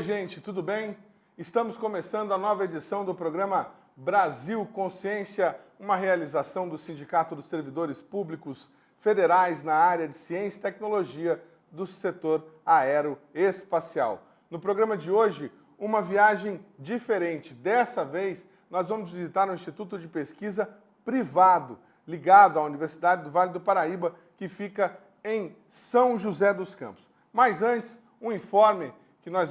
gente, tudo bem? Estamos começando a nova edição do programa Brasil Consciência, uma realização do Sindicato dos Servidores Públicos Federais na área de Ciência e Tecnologia do setor aeroespacial. No programa de hoje, uma viagem diferente. Dessa vez, nós vamos visitar um instituto de pesquisa privado, ligado à Universidade do Vale do Paraíba, que fica em São José dos Campos. Mas antes, um informe que nós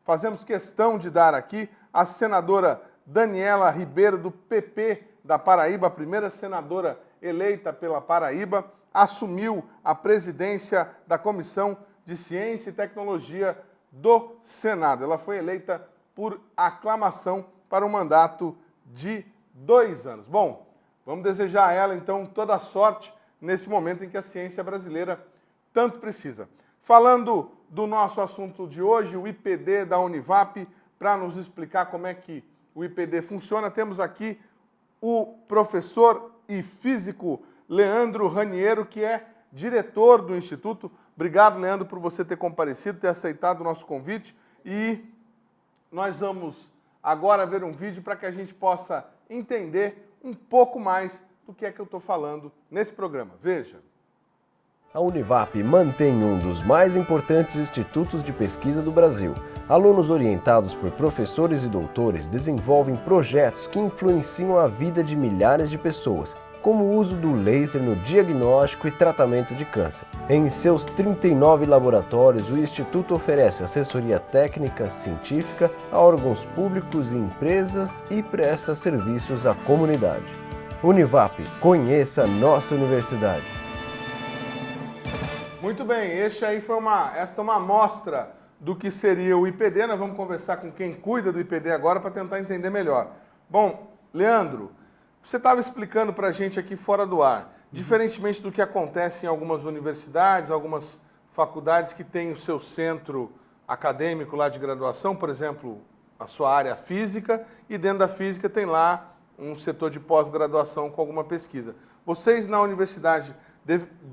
fazemos questão de dar aqui. A senadora Daniela Ribeiro, do PP da Paraíba, a primeira senadora eleita pela Paraíba, assumiu a presidência da Comissão de Ciência e Tecnologia do Senado. Ela foi eleita por aclamação para um mandato de 2 anos. Bom, vamos desejar a ela, então, toda a sorte nesse momento em que a ciência brasileira tanto precisa. Falando do nosso assunto de hoje, o IPD da Univap, para nos explicar como é que o IPD funciona, temos aqui o professor e físico Leandro Raniero, que é diretor do Instituto. Obrigado, Leandro, por você ter comparecido, ter aceitado o nosso convite. E nós vamos agora ver um vídeo para que a gente possa entender um pouco mais do que é que eu estou falando nesse programa. Veja. A Univap mantém um dos mais importantes institutos de pesquisa do Brasil. Alunos orientados por professores e doutores desenvolvem projetos que influenciam a vida de milhares de pessoas, como o uso do laser no diagnóstico e tratamento de câncer. Em seus 39 laboratórios, o Instituto oferece assessoria técnica científica a órgãos públicos e empresas e presta serviços à comunidade. Univap, conheça a nossa universidade. Muito bem, esta é uma amostra do que seria o IPD. Nós vamos conversar com quem cuida do IPD agora para tentar entender melhor. Bom, Leandro, você estava explicando para a gente aqui fora do ar, diferentemente do que acontece em algumas universidades, algumas faculdades que têm o seu centro acadêmico lá de graduação, por exemplo, a sua área física, e dentro da física tem lá um setor de pós-graduação com alguma pesquisa. Vocês na universidade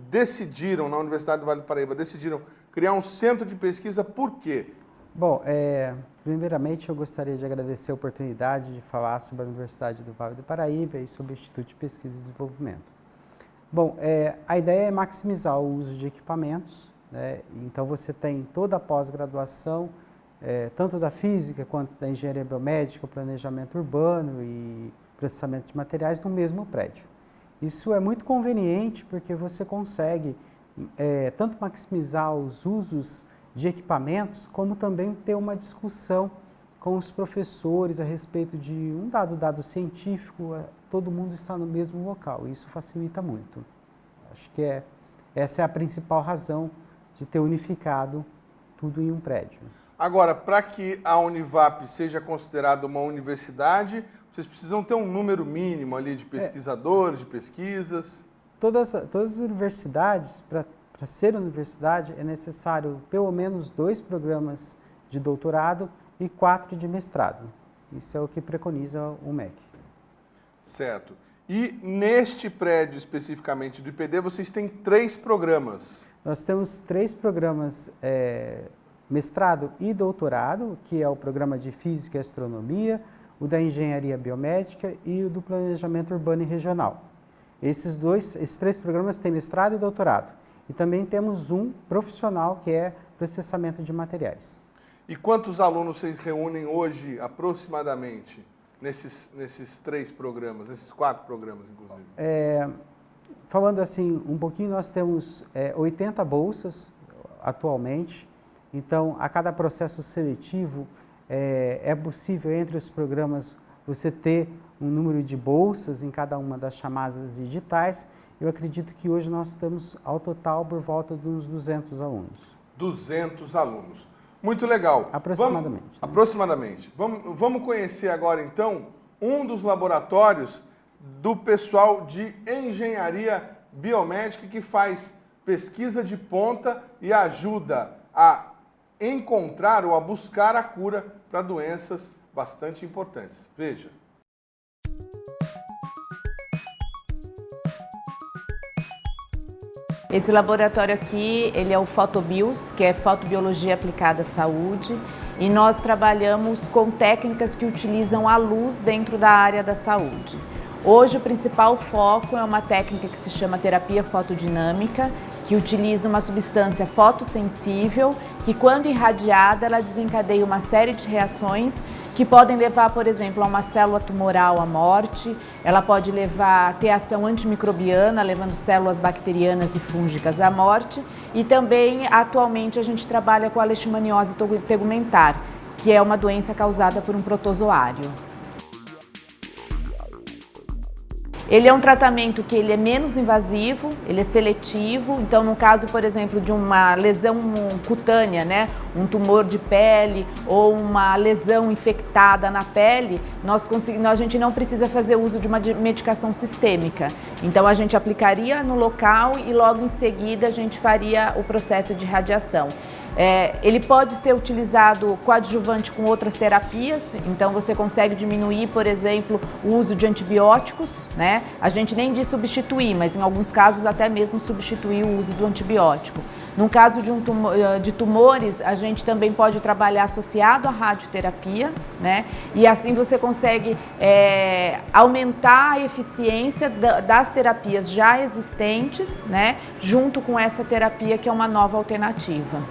decidiram, na Universidade do Vale do Paraíba, decidiram criar um centro de pesquisa, por quê? Bom, primeiramente eu gostaria de agradecer a oportunidade de falar sobre a Universidade do Vale do Paraíba e sobre o Instituto de Pesquisa e Desenvolvimento. Bom, a ideia é maximizar o uso de equipamentos, né? Então você tem toda a pós-graduação, tanto da física quanto da engenharia biomédica, planejamento urbano e processamento de materiais no mesmo prédio. Isso é muito conveniente porque você consegue tanto maximizar os usos de equipamentos, como também ter uma discussão com os professores a respeito de um dado científico, todo mundo está no mesmo local, e isso facilita muito. Acho que essa é a principal razão de ter unificado tudo em um prédio. Agora, para que a Univap seja considerada uma universidade, vocês precisam ter um número mínimo ali de pesquisadores, de pesquisas? Todas as universidades, para ser universidade, é necessário pelo menos 2 programas de doutorado e 4 de mestrado. Isso é o que preconiza o MEC. Certo. E neste prédio especificamente do IPD, vocês têm 3 programas? Nós temos 3 programas, mestrado e doutorado, que é o programa de Física e Astronomia, o da Engenharia Biomédica e o do Planejamento Urbano e Regional. Esses 3 programas têm mestrado e doutorado. E também temos um profissional, que é processamento de materiais. E quantos alunos vocês reúnem hoje, aproximadamente, nesses 3 programas, nesses 4 programas, inclusive? Falando assim um pouquinho, nós temos 80 bolsas atualmente. Então, a cada processo seletivo, é possível, entre os programas, você ter um número de bolsas em cada uma das chamadas editais. Eu acredito que hoje nós estamos, ao total, por volta de uns 200 alunos. 200 alunos. Muito legal. Aproximadamente. Aproximadamente. Vamos conhecer agora, então, um dos laboratórios do pessoal de engenharia biomédica que faz pesquisa de ponta e ajuda a encontrar ou a buscar a cura para doenças bastante importantes. Veja. Esse laboratório aqui, ele é o Fotobios, que é Fotobiologia Aplicada à Saúde. e nós trabalhamos com técnicas que utilizam a luz dentro da área da saúde. Hoje o principal foco é uma técnica que se chama terapia fotodinâmica, que utiliza uma substância fotossensível que, quando irradiada, ela desencadeia uma série de reações que podem levar, por exemplo, a uma célula tumoral à morte, ela pode levar a ter ação antimicrobiana, levando células bacterianas e fúngicas à morte, e também, atualmente, a gente trabalha com a leishmaniose tegumentar, que é uma doença causada por um protozoário. Ele é um tratamento que ele é menos invasivo, ele é seletivo, então no caso, por exemplo, de uma lesão cutânea, né, um tumor de pele ou uma lesão infectada na pele, a gente não precisa fazer uso de uma medicação sistêmica. Então a gente aplicaria no local e logo em seguida a gente faria o processo de radiação. Ele pode ser utilizado coadjuvante com outras terapias, então você consegue diminuir, por exemplo, o uso de antibióticos, né? A gente nem diz substituir, mas em alguns casos até mesmo substituir o uso do antibiótico. No caso de tumores, a gente também pode trabalhar associado à radioterapia, né? E assim você consegue aumentar a eficiência das terapias já existentes, né? Junto com essa terapia que é uma nova alternativa.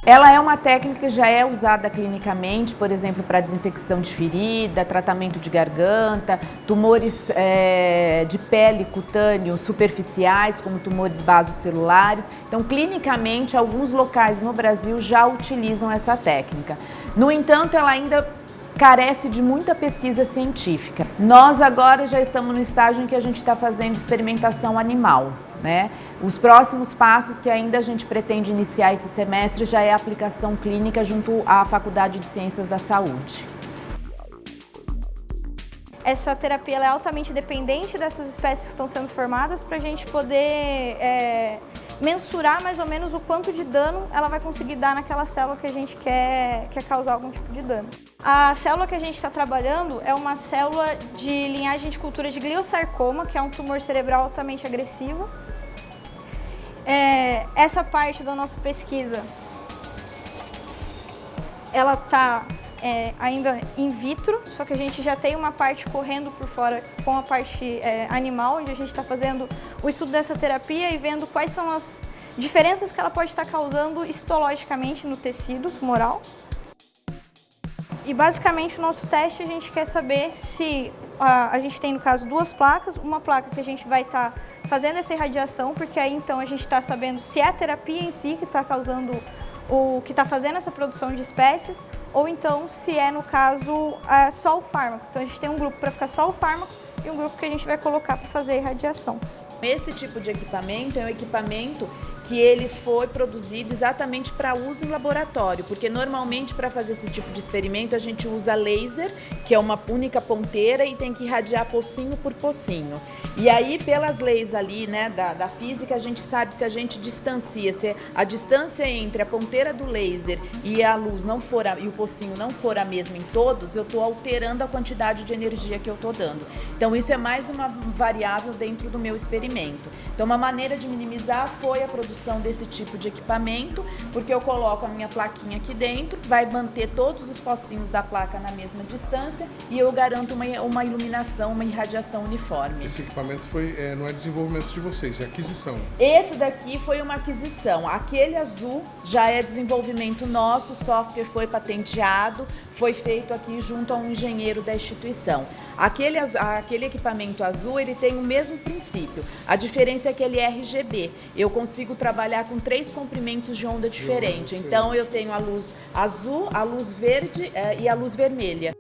Ela é uma técnica que já é usada clinicamente, por exemplo, para desinfecção de ferida, tratamento de garganta, tumores de pele cutâneo superficiais, como tumores basocelulares. Então, clinicamente, alguns locais no Brasil já utilizam essa técnica. No entanto, ela ainda carece de muita pesquisa científica. Nós agora já estamos no estágio em que a gente está fazendo experimentação animal, né? Os próximos passos que ainda a gente pretende iniciar esse semestre já é a aplicação clínica junto à Faculdade de Ciências da Saúde. Essa terapia ela é altamente dependente dessas espécies que estão sendo formadas para a gente poder mensurar mais ou menos o quanto de dano ela vai conseguir dar naquela célula que a gente quer causar algum tipo de dano. A célula que a gente está trabalhando é uma célula de linhagem de cultura de gliosarcoma, que é um tumor cerebral altamente agressivo. Essa parte da nossa pesquisa, ela está ainda in vitro, só que a gente já tem uma parte correndo por fora com a parte animal, onde a gente está fazendo o estudo dessa terapia e vendo quais são as diferenças que ela pode estar causando histologicamente no tecido tumoral. E basicamente o nosso teste a gente quer saber se a gente tem, no caso, duas placas, uma placa que a gente vai estar fazendo essa irradiação, porque aí então a gente está sabendo se é a terapia em si que está causando o que está fazendo essa produção de espécies, ou então se é, no caso, só o fármaco. Então a gente tem um grupo para ficar só o fármaco e um grupo que a gente vai colocar para fazer a irradiação. Esse tipo de equipamento é um equipamento que ele foi produzido exatamente para uso em laboratório, porque normalmente para fazer esse tipo de experimento a gente usa laser, que é uma única ponteira e tem que irradiar pocinho por pocinho. E aí pelas leis ali, né, da física, a gente sabe se a gente distancia, se a distância entre a ponteira do laser e a luz não for e o pocinho não for a mesma em todos, eu estou alterando a quantidade de energia que eu estou dando. Então isso é mais uma variável dentro do meu experimento. Então uma maneira de minimizar foi a produção desse tipo de equipamento, porque eu coloco a minha plaquinha aqui dentro, vai manter todos os pocinhos da placa na mesma distância e eu garanto uma iluminação, uma irradiação uniforme. Esse equipamento não é desenvolvimento de vocês, é aquisição. Esse daqui foi uma aquisição. Aquele azul já é desenvolvimento nosso, o software foi patenteado, foi feito aqui junto a um engenheiro da instituição. Aquele equipamento azul, ele tem o mesmo princípio. A diferença é que ele é RGB. Eu consigo trabalhar com 3 comprimentos de onda diferentes. Então, eu tenho a luz azul, a luz verde e a luz vermelha.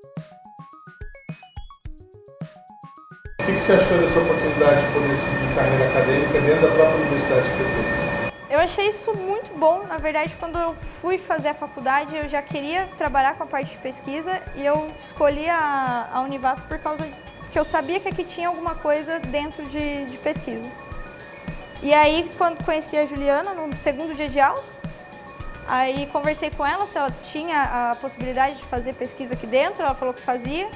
O que você achou dessa oportunidade de poder seguir carreira acadêmica dentro da própria universidade que você fez? Eu achei isso muito bom. Na verdade, quando eu fui fazer a faculdade, eu já queria trabalhar com a parte de pesquisa e eu escolhi a Univap por causa que eu sabia que aqui tinha alguma coisa dentro de pesquisa. E aí, quando conheci a Juliana, no segundo dia de aula, aí conversei com ela se ela tinha a possibilidade de fazer pesquisa aqui dentro, ela falou que fazia.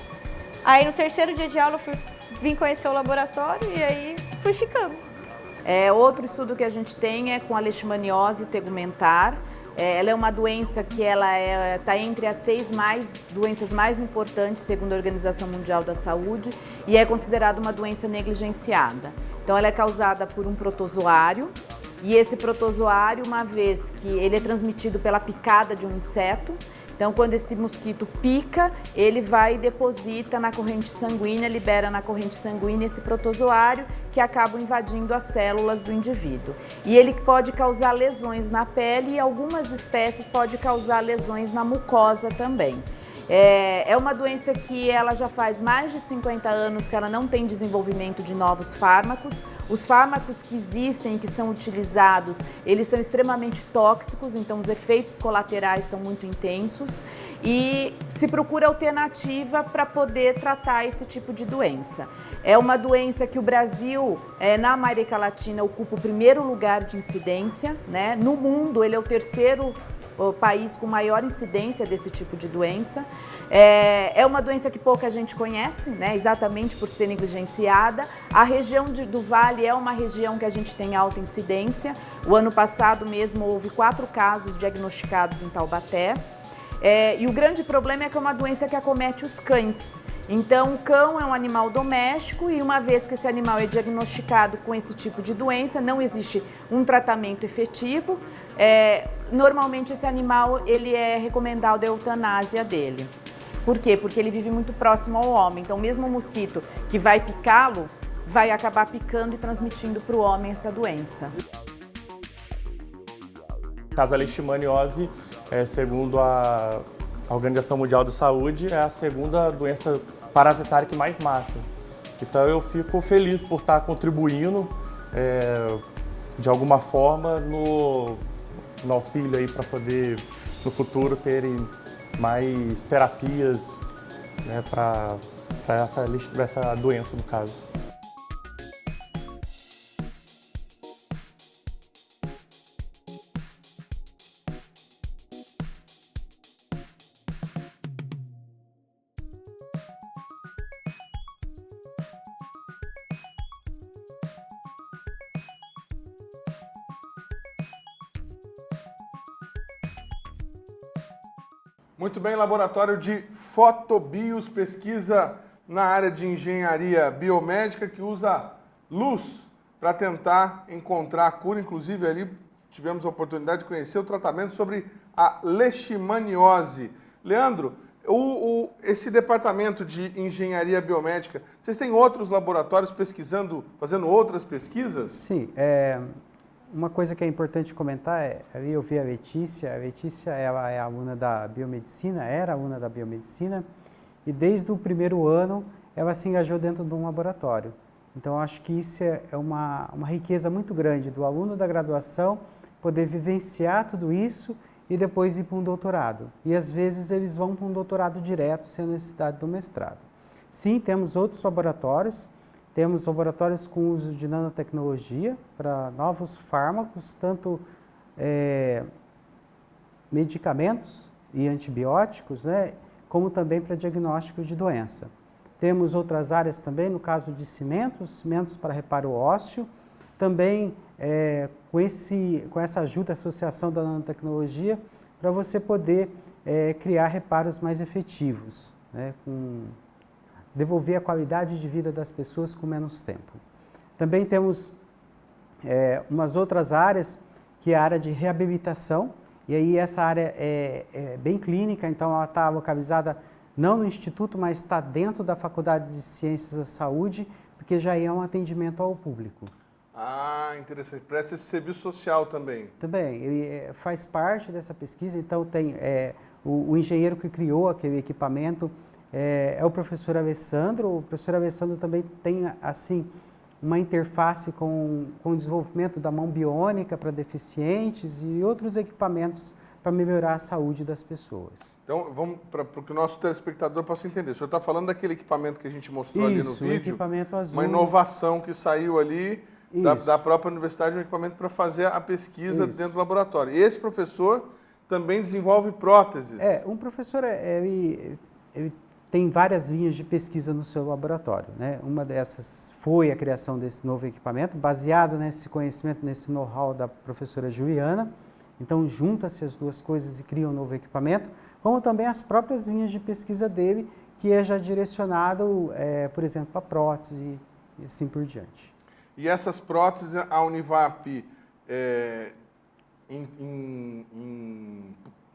Aí, no terceiro dia de aula, eu vim conhecer o laboratório e aí fui ficando. Outro estudo que a gente tem é com a leishmaniose tegumentar. Ela é uma doença que está entre as 6 doenças mais importantes, segundo a Organização Mundial da Saúde, e é considerada uma doença negligenciada. Então, ela é causada por um protozoário, e esse protozoário, uma vez que ele é transmitido pela picada de um inseto, então, quando esse mosquito pica, ele vai e deposita na corrente sanguínea, libera na corrente sanguínea esse protozoário que acaba invadindo as células do indivíduo. E ele pode causar lesões na pele e algumas espécies podem causar lesões na mucosa também. É uma doença que ela já faz mais de 50 anos que ela não tem desenvolvimento de novos fármacos. Os fármacos que existem, que são utilizados, eles são extremamente tóxicos, então os efeitos colaterais são muito intensos e se procura alternativa para poder tratar esse tipo de doença. É uma doença que o Brasil, na América Latina, ocupa o primeiro lugar de incidência, né? No mundo, ele é o terceiro país com maior incidência desse tipo de doença. É uma doença que pouca gente conhece, né? Exatamente por ser negligenciada. A região do Vale é uma região que a gente tem alta incidência. O ano passado mesmo houve 4 casos diagnosticados em Taubaté. E o grande problema é que é uma doença que acomete os cães. Então, o cão é um animal doméstico e uma vez que esse animal é diagnosticado com esse tipo de doença, não existe um tratamento efetivo. Normalmente esse animal ele é recomendado a eutanásia dele. Por quê? Porque ele vive muito próximo ao homem. Então, mesmo o mosquito que vai picá-lo, vai acabar picando e transmitindo para o homem essa doença. A leishmaniose, segundo a Organização Mundial da Saúde, é a segunda doença parasitária que mais mata. Então eu fico feliz por estar contribuindo de alguma forma no auxílio aí para poder no futuro terem mais terapias, né, para essa doença no caso. Muito bem, laboratório de fotobios, pesquisa na área de engenharia biomédica que usa luz para tentar encontrar a cura. Inclusive ali tivemos a oportunidade de conhecer o tratamento sobre a leishmaniose. Leandro, esse departamento de engenharia biomédica, vocês têm outros laboratórios pesquisando, fazendo outras pesquisas? Sim, uma coisa que é importante comentar eu vi a Letícia ela é aluna da biomedicina, era aluna da biomedicina, e desde o primeiro ano ela se engajou dentro de um laboratório. Então, acho que isso é uma riqueza muito grande do aluno da graduação poder vivenciar tudo isso e depois ir para um doutorado. E às vezes eles vão para um doutorado direto sem a necessidade do mestrado. Sim, temos outros laboratórios. Temos laboratórios com uso de nanotecnologia para novos fármacos, tanto medicamentos e antibióticos, né, como também para diagnóstico de doença. Temos outras áreas também, no caso de cimentos para reparo ósseo, também com essa ajuda, associação da nanotecnologia, para você poder criar reparos mais efetivos, né, devolver a qualidade de vida das pessoas com menos tempo. Também temos umas outras áreas, que é a área de reabilitação, e aí essa área é bem clínica, então ela está localizada não no Instituto, mas está dentro da Faculdade de Ciências da Saúde, porque já é um atendimento ao público. Ah, interessante. Presta esse serviço social também. Também, ele faz parte dessa pesquisa, então tem o engenheiro que criou aquele equipamento, é o professor Alessandro. O professor Alessandro também tem, assim, uma interface com o desenvolvimento da mão biônica para deficientes e outros equipamentos para melhorar a saúde das pessoas. Então, vamos para que o nosso telespectador possa entender. O senhor está falando daquele equipamento que a gente mostrou ali no vídeo? Isso, o equipamento azul. Uma inovação que saiu ali da própria universidade, um equipamento para fazer a pesquisa dentro do laboratório. E esse professor também desenvolve próteses. Um professor, ele tem várias linhas de pesquisa no seu laboratório, né? Uma dessas foi a criação desse novo equipamento, baseado nesse conhecimento, nesse know-how da professora Juliana, Então, junta-se as duas coisas e cria um novo equipamento, como também as próprias linhas de pesquisa dele, que é já direcionado, por exemplo, para prótese e assim por diante. E essas próteses, a Univap,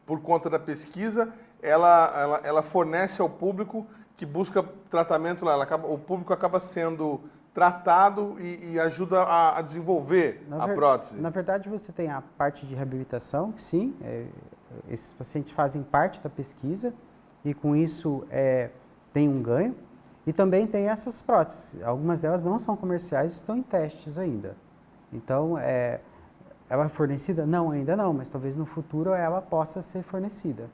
por conta da pesquisa, ela fornece ao público que busca tratamento lá. O público acaba sendo tratado e ajuda a desenvolver a prótese. Na verdade, você tem a parte de reabilitação, que sim, esses pacientes fazem parte da pesquisa e com isso tem um ganho. E também tem essas próteses, algumas delas não são comerciais, estão em testes ainda. Então, ela é fornecida? Não, ainda não, mas talvez no futuro ela possa ser fornecida.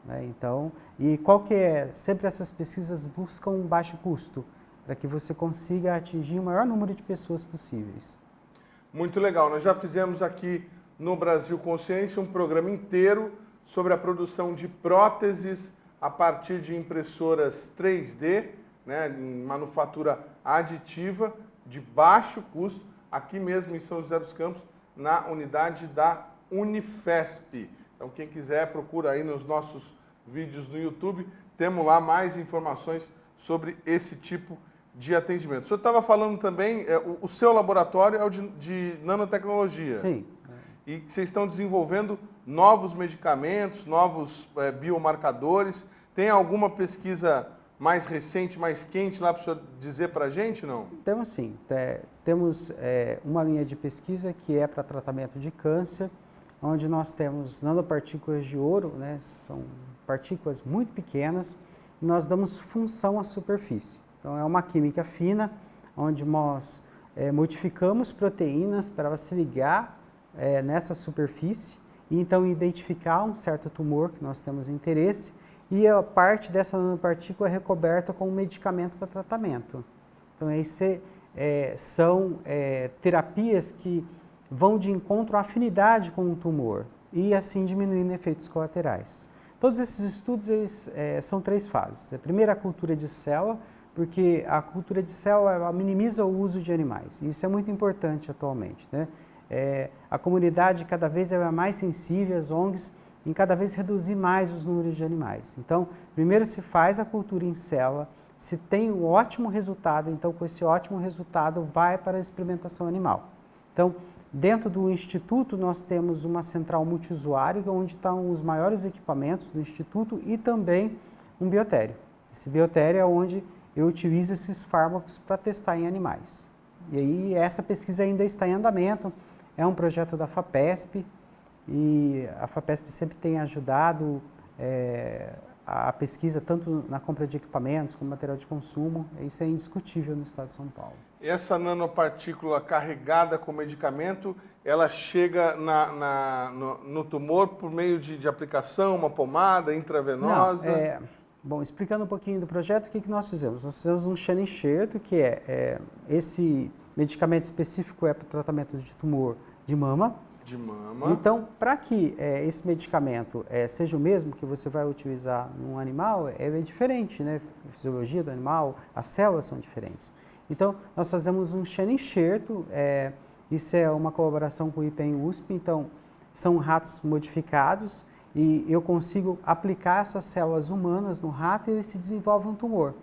Né? Então, e qual que é? Sempre essas pesquisas buscam um baixo custo, para que você consiga atingir o maior número de pessoas possíveis. Muito legal. Nós já fizemos aqui no Brasil Consciência um programa inteiro sobre a produção de próteses a partir de impressoras 3D, né, em manufatura aditiva, de baixo custo, aqui mesmo em São José dos Campos, na unidade da Unifesp. Então, quem quiser, procura aí nos nossos vídeos no YouTube, temos lá mais informações sobre esse tipo de atendimento. O senhor estava falando também, o seu laboratório é o de nanotecnologia. Sim. E que vocês estão desenvolvendo novos medicamentos, novos biomarcadores. Tem alguma pesquisa mais recente, mais quente lá para o senhor dizer para a gente, não? Temos sim. Temos uma linha de pesquisa que é para tratamento de câncer, onde nós temos nanopartículas de ouro, né? São partículas muito pequenas, e nós damos função à superfície. Então, é uma química fina, onde nós modificamos proteínas para elas se ligar nessa superfície e então identificar um certo tumor que nós temos interesse, e a parte dessa nanopartícula é recoberta com um medicamento para tratamento. Então, são terapias que vão de encontro à afinidade com o tumor e assim diminuindo efeitos colaterais. Todos esses estudos são 3 fases. A primeira é a cultura de célula, porque a cultura de célula ela minimiza o uso de animais. E isso é muito importante atualmente, né? A comunidade cada vez é mais sensível, as ONGs, em cada vez reduzir mais os números de animais. Então, primeiro se faz a cultura em célula, se tem um ótimo resultado, então com esse ótimo resultado vai para a experimentação animal. Então, dentro do Instituto nós temos uma central multiusuário, onde estão os maiores equipamentos do Instituto e também um biotério. Esse biotério é onde eu utilizo esses fármacos para testar em animais. E aí essa pesquisa ainda está em andamento, é um projeto da FAPESP, e a FAPESP sempre tem ajudado a pesquisa tanto na compra de equipamentos como material de consumo, isso é indiscutível no estado de São Paulo. Essa nanopartícula carregada com medicamento, ela chega no tumor por meio de aplicação, uma pomada intravenosa? Não, bom, explicando um pouquinho do projeto, o que nós fizemos? Nós fizemos um xenenxerto, que esse medicamento específico para o tratamento de tumor de mama. De mama. Então, para que esse medicamento seja o mesmo que você vai utilizar num animal, é diferente, né? A fisiologia do animal, as células são diferentes. Então, nós fazemos um xenenxerto, isso é uma colaboração com o IPEM USP, então, são ratos modificados e eu consigo aplicar essas células humanas no rato e ele se desenvolve um tumor.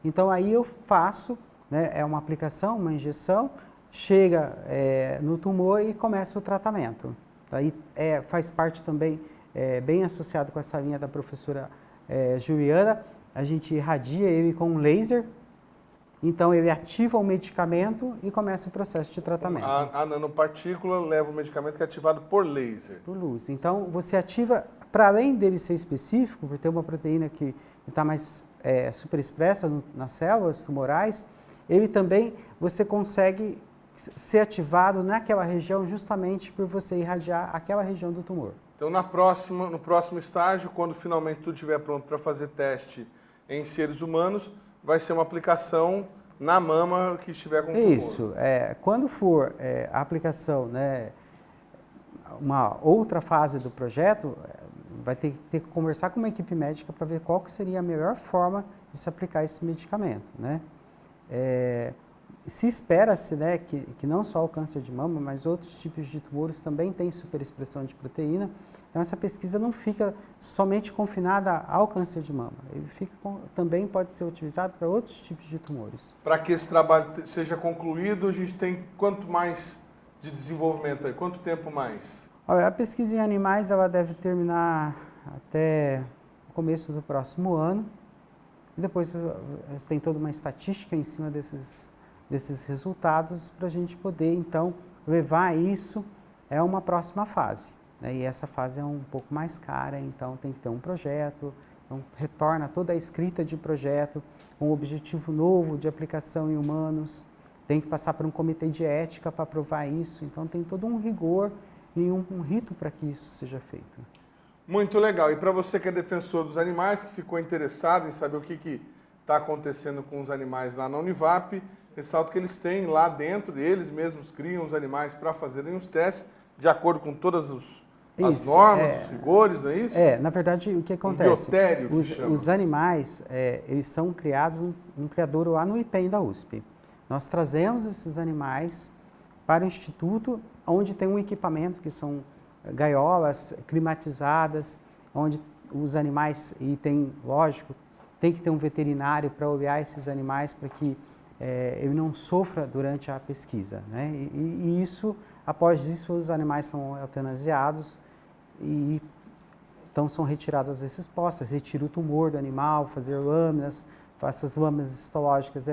Então, aí eu faço, né, uma aplicação, uma injeção, chega no tumor e começa o tratamento. Aí faz parte também, bem associado com essa linha da professora Juliana, a gente irradia ele com um laser, então ele ativa o medicamento e começa o processo de tratamento. A nanopartícula leva o medicamento que é ativado por laser. Por luz. Então você ativa, para além dele ser específico, por ter uma proteína que está mais superexpressa nas células tumorais, ele também, você consegue ser ativado naquela região justamente por você irradiar aquela região do tumor. Então, no próximo estágio, quando finalmente tudo estiver pronto para fazer teste em seres humanos, vai ser uma aplicação na mama que estiver com tumor. Isso. Quando for a aplicação, né, uma outra fase do projeto, vai ter que conversar com uma equipe médica para ver qual que seria a melhor forma de se aplicar esse medicamento, né? se espera-se, né, que não só o câncer de mama, mas outros tipos de tumores também têm superexpressão de proteína. Então, essa pesquisa não fica somente confinada ao câncer de mama. Ele também pode ser utilizado para outros tipos de tumores. Para que esse trabalho seja concluído, a gente tem quanto mais de desenvolvimento aí? Quanto tempo mais? Olha, a pesquisa em animais ela deve terminar até o começo do próximo ano. E depois tem toda uma estatística em cima desses resultados para a gente poder, então, levar isso a uma próxima fase. Né? E essa fase é um pouco mais cara, então tem que ter um projeto, então retorna toda a escrita de projeto, um objetivo novo de aplicação em humanos, tem que passar por um comitê de ética para aprovar isso, então tem todo um rigor e um rito para que isso seja feito. Muito legal. E para você que é defensor dos animais, que ficou interessado em saber o que está acontecendo com os animais lá na Univap, ressalto que eles têm lá dentro, eles mesmos criam os animais para fazerem os testes, de acordo com todas as normas, os rigores, não é isso? Na verdade, o que acontece? Biotério, os animais, eles são criados um criador lá no IPEM da USP. Nós trazemos esses animais para o Instituto, onde tem um equipamento que são gaiolas climatizadas, onde os animais, e tem, lógico, tem que ter um veterinário para olhar esses animais para que ele não sofra durante a pesquisa, né? E isso, após isso, os animais são eutanasiados e então são retiradas essas postas, retira o tumor do animal, fazer lâminas, essas lâminas histológicas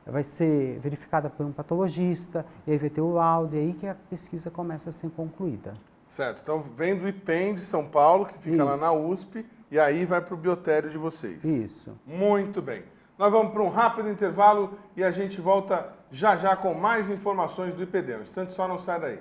vai ser verificada por um patologista, e aí vai ter o laudo, e aí que a pesquisa começa a ser concluída. Certo. Então, vem do IPEM de São Paulo, que fica lá na USP, e aí vai para o biotério de vocês. Isso. Muito bem. Nós vamos para um rápido intervalo e a gente volta já já com mais informações do IPD. Um instante só, não sai daí.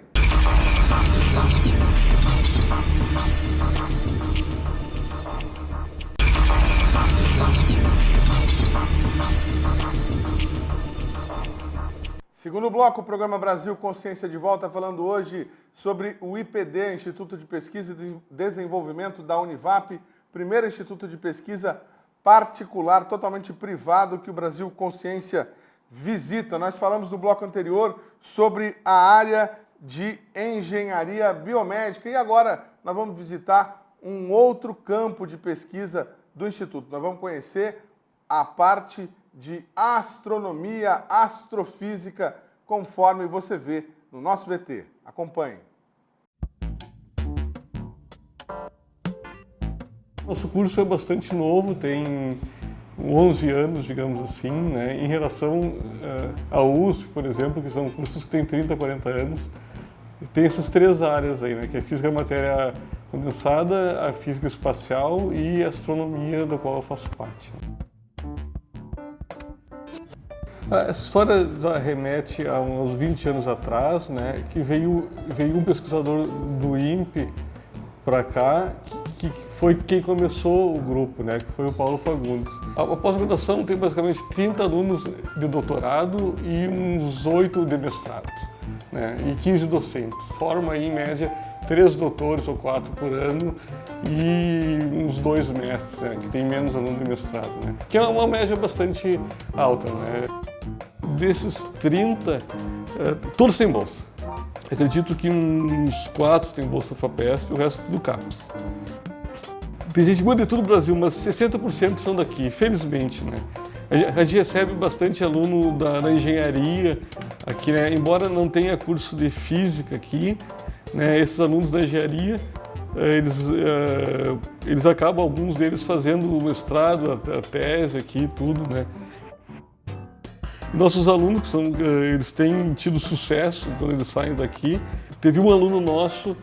Segundo bloco, o programa Brasil Consciência de Volta, falando hoje sobre o IPD, Instituto de Pesquisa e Desenvolvimento da Univap, primeiro instituto de pesquisa particular, totalmente privado, que o Brasil Consciência visita. Nós falamos no bloco anterior sobre a área de engenharia biomédica e agora nós vamos visitar um outro campo de pesquisa do Instituto. Nós vamos conhecer a parte de astronomia, astrofísica, conforme você vê no nosso VT. Acompanhe. Nosso curso é bastante novo, tem 11 anos, digamos assim, né? Em relação à USP, por exemplo, que são cursos que têm 30, 40 anos. Tem essas três áreas aí, né? Que é a física matéria condensada, a física espacial e a astronomia, da qual eu faço parte. Essa história já remete a uns 20 anos atrás, né, que veio um pesquisador do INPE para cá, que foi quem começou o grupo, né, que foi o Paulo Fagundes. A pós-graduação tem basicamente 30 alunos de doutorado e uns 8 de mestrado, né, e 15 docentes. Forma aí, em média, 3 doutores ou 4 por ano e uns 2 mestres, né, que tem menos alunos de mestrado, né, que é uma média bastante alta, né. Desses 30, todos têm bolsa. Acredito que uns 4 têm bolsa FAPESP e o resto do CAPES. Tem gente boa de todo o Brasil, mas 60% são daqui, felizmente, né? A gente recebe bastante aluno da engenharia aqui, né? Embora não tenha curso de física aqui, né? Esses alunos da engenharia, eles acabam, alguns deles, fazendo o mestrado, a tese aqui, tudo, né? Nossos alunos, eles têm tido sucesso quando eles saem daqui. Teve um aluno nosso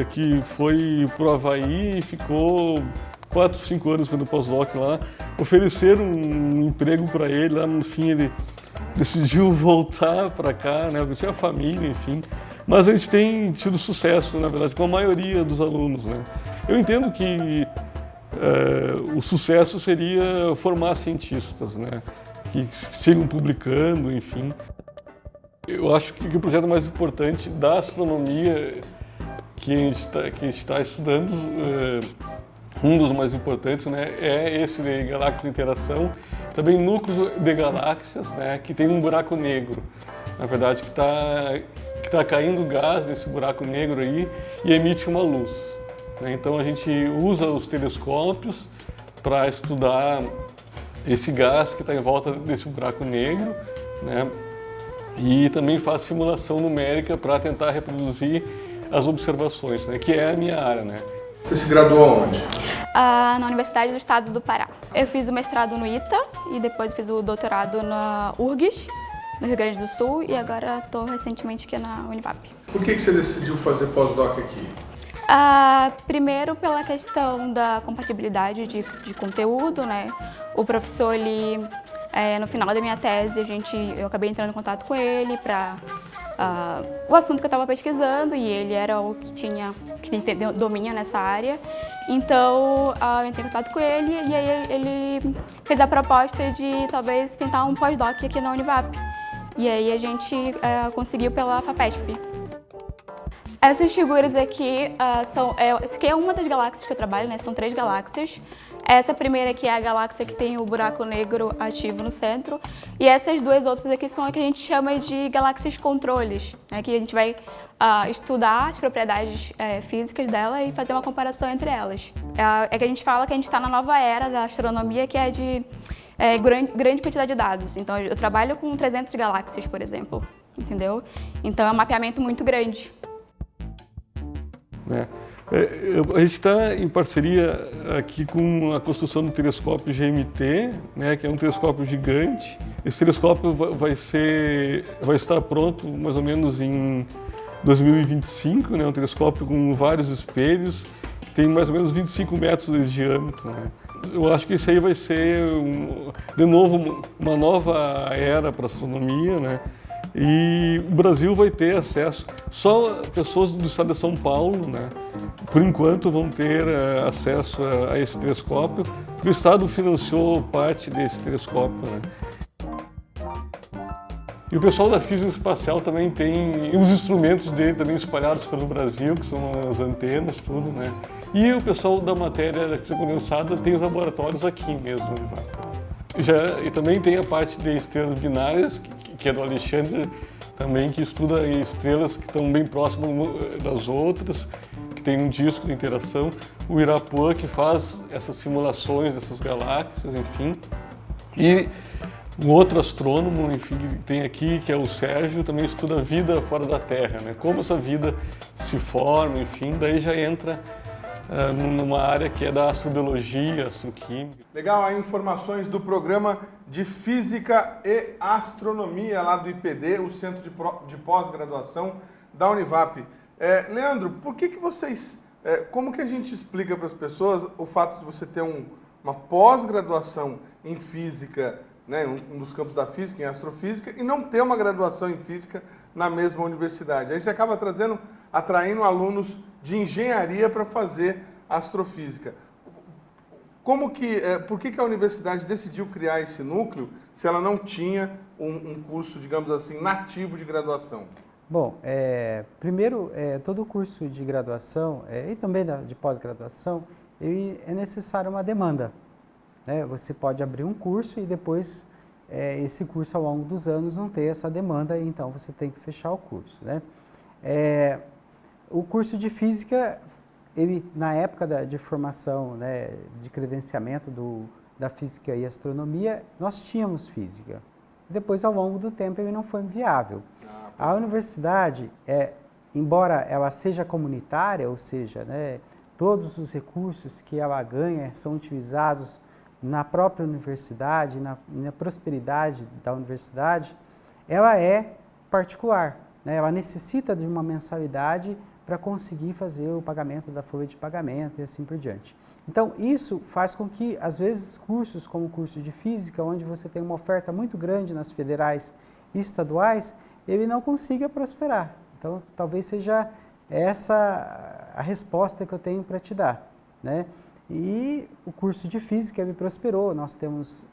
que foi para o Havaí e ficou 4, 5 anos no pós-doc lá. Ofereceram um emprego para ele, lá no fim ele decidiu voltar para cá, né, porque tinha família, enfim. Mas a gente tem tido sucesso, na verdade, com a maioria dos alunos, né. Eu entendo que o sucesso seria formar cientistas, né, que sigam publicando, enfim. Eu acho que o projeto mais importante da astronomia que a gente está estudando, um dos mais importantes, né, é esse de galáxias de interação. também núcleos de galáxias, né, que tem um buraco negro, na verdade, que está caindo gás nesse buraco negro aí e emite uma luz, né? Então a gente usa os telescópios para estudar esse gás que está em volta desse buraco negro, né? E também faz simulação numérica para tentar reproduzir as observações, né? Que é a minha área, né? Você se graduou onde? Na Universidade do Estado do Pará. Eu fiz o mestrado no ITA e depois fiz o doutorado na URGS, no Rio Grande do Sul, e agora estou recentemente aqui na Univap. Por que você decidiu fazer pós-doc aqui? Primeiro pela questão da compatibilidade de conteúdo, né? O professor, ele, no final da minha tese, eu acabei entrando em contato com ele para o assunto que eu estava pesquisando, e ele era o que tinha domínio nessa área. Então, eu entrei em contato com ele e aí ele fez a proposta de talvez tentar um pós-doc aqui na Univap. E aí a gente conseguiu pela FAPESP. Essas figuras aqui essa aqui é uma das galáxias que eu trabalho, né? São 3 galáxias. Essa primeira aqui é a galáxia que tem o buraco negro ativo no centro. E essas 2 outras aqui são a que a gente chama de galáxias controles, né? Que a gente vai estudar as propriedades físicas dela e fazer uma comparação entre elas. É que a gente fala que a gente está na nova era da astronomia, que é de grande quantidade de dados. Então, eu trabalho com 300 galáxias, por exemplo, entendeu? Então, é um mapeamento muito grande. A gente está em parceria aqui com a construção do telescópio GMT, né, que é um telescópio gigante. Esse telescópio vai estar pronto mais ou menos em 2025, né, um telescópio com vários espelhos, tem mais ou menos 25 metros de diâmetro, né. Eu acho que isso aí vai ser, de novo, uma nova era para a astronomia, né? E o Brasil vai ter acesso, só pessoas do estado de São Paulo, né, por enquanto vão ter acesso a esse telescópio, porque o estado financiou parte desse telescópio, né. E o pessoal da física espacial também tem os instrumentos dele também espalhados pelo Brasil, que são as antenas, tudo, né. E o pessoal da matéria da física condensada tem os laboratórios aqui mesmo. E também tem a parte de estrelas binárias, que é do Alexandre também, que estuda estrelas que estão bem próximas das outras, que tem um disco de interação. O Irapuã, que faz essas simulações dessas galáxias, enfim. E um outro astrônomo, enfim, que tem aqui, que é o Sérgio, também estuda a vida fora da Terra, né? Como essa vida se forma, enfim, daí já entra numa área que é da astrobiologia, astroquímica. Legal, aí informações do programa de Física e Astronomia lá do IPD, o Centro de Pós-Graduação da Univap. Leandro, por que vocês, como que a gente explica para as pessoas o fato de você ter uma pós-graduação em Física, né, um dos campos da Física, em Astrofísica, e não ter uma graduação em Física na mesma universidade? Aí você acaba atraindo alunos de engenharia para fazer astrofísica. Por que a universidade decidiu criar esse núcleo se ela não tinha um curso, digamos assim, nativo de graduação? Bom, primeiro, todo curso de graduação e também de pós-graduação, é necessário uma demanda, né? Você pode abrir um curso e depois esse curso ao longo dos anos não ter essa demanda, e então você tem que fechar o curso, né? O curso de Física, na época de formação, né, de credenciamento da Física e Astronomia, nós tínhamos Física. Depois, ao longo do tempo, ele não foi viável. A universidade, embora ela seja comunitária, ou seja, né, todos os recursos que ela ganha são utilizados na própria universidade, na prosperidade da universidade, ela é particular, né? Ela necessita de uma mensalidade para conseguir fazer o pagamento da folha de pagamento e assim por diante. Então, isso faz com que, às vezes, cursos como o curso de Física, onde você tem uma oferta muito grande nas federais e estaduais, ele não consiga prosperar. Então, talvez seja essa a resposta que eu tenho para te dar, né? E o curso de Física ele prosperou. Nós temos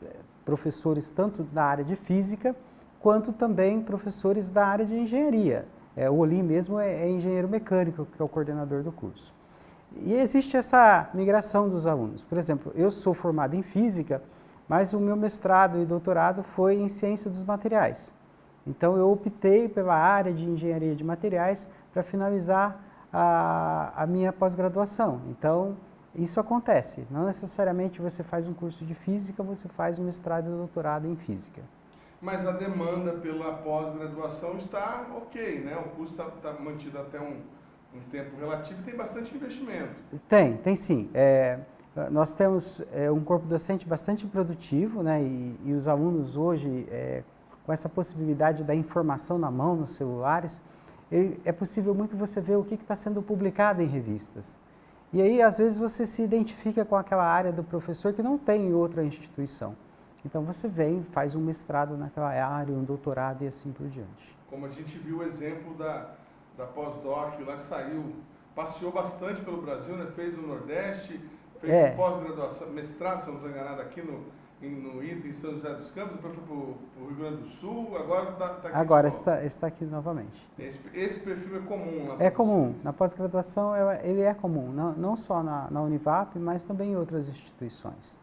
professores tanto da área de Física, quanto também professores da área de Engenharia. O Olim mesmo é engenheiro mecânico, que é o coordenador do curso. E existe essa migração dos alunos. Por exemplo, eu sou formado em Física, mas o meu mestrado e doutorado foi em ciência dos materiais. Então eu optei pela área de engenharia de materiais para finalizar a minha pós-graduação. Então isso acontece, não necessariamente você faz um curso de física, você faz um mestrado e doutorado em física. Mas a demanda pela pós-graduação está ok, né? O custo está mantido até um tempo relativo e tem bastante investimento. Tem sim. Nós temos um corpo docente bastante produtivo, né? E os alunos hoje, com essa possibilidade da informação na mão, nos celulares, é possível muito você ver o que está sendo publicado em revistas. E aí, às vezes, você se identifica com aquela área do professor que não tem em outra instituição. Então, você vem, faz um mestrado naquela área, um doutorado e assim por diante. Como a gente viu o exemplo da pós-doc, lá saiu, passeou bastante pelo Brasil, né? Fez no Nordeste, fez pós-graduação, mestrado, se não estou enganado, aqui no ITA, em São José dos Campos, depois foi para o Rio Grande do Sul, agora está aqui. Agora está aqui novamente. Esse perfil é comum na É comum, na pós-graduação ele é comum, não só na Univap, mas também em outras instituições.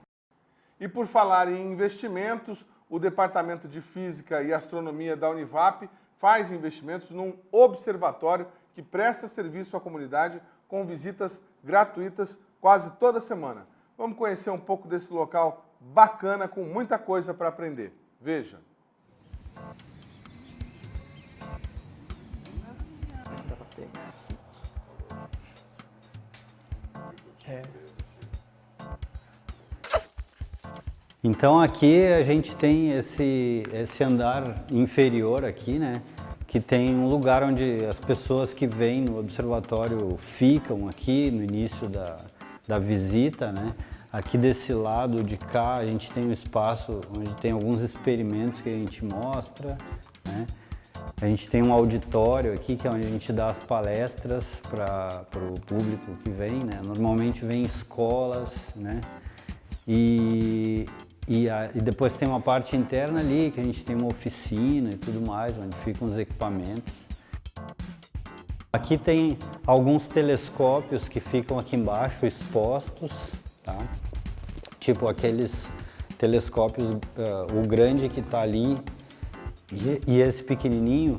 E por falar em investimentos, o Departamento de Física e Astronomia da Univap faz investimentos num observatório que presta serviço à comunidade com visitas gratuitas quase toda semana. Vamos conhecer um pouco desse local bacana, com muita coisa para aprender. Veja. Então aqui a gente tem esse andar inferior aqui, né? Que tem um lugar onde as pessoas que vêm no observatório ficam aqui no início da visita, né? Aqui desse lado de cá a gente tem um espaço onde tem alguns experimentos que a gente mostra, né? A gente tem um auditório aqui que é onde a gente dá as palestras para o público que vem, né? Normalmente vem escolas, né? E depois tem uma parte interna ali que a gente tem uma oficina e tudo mais, onde ficam os equipamentos. Aqui tem alguns telescópios que ficam aqui embaixo expostos, tá? Tipo aqueles telescópios, o grande que está ali e esse pequenininho.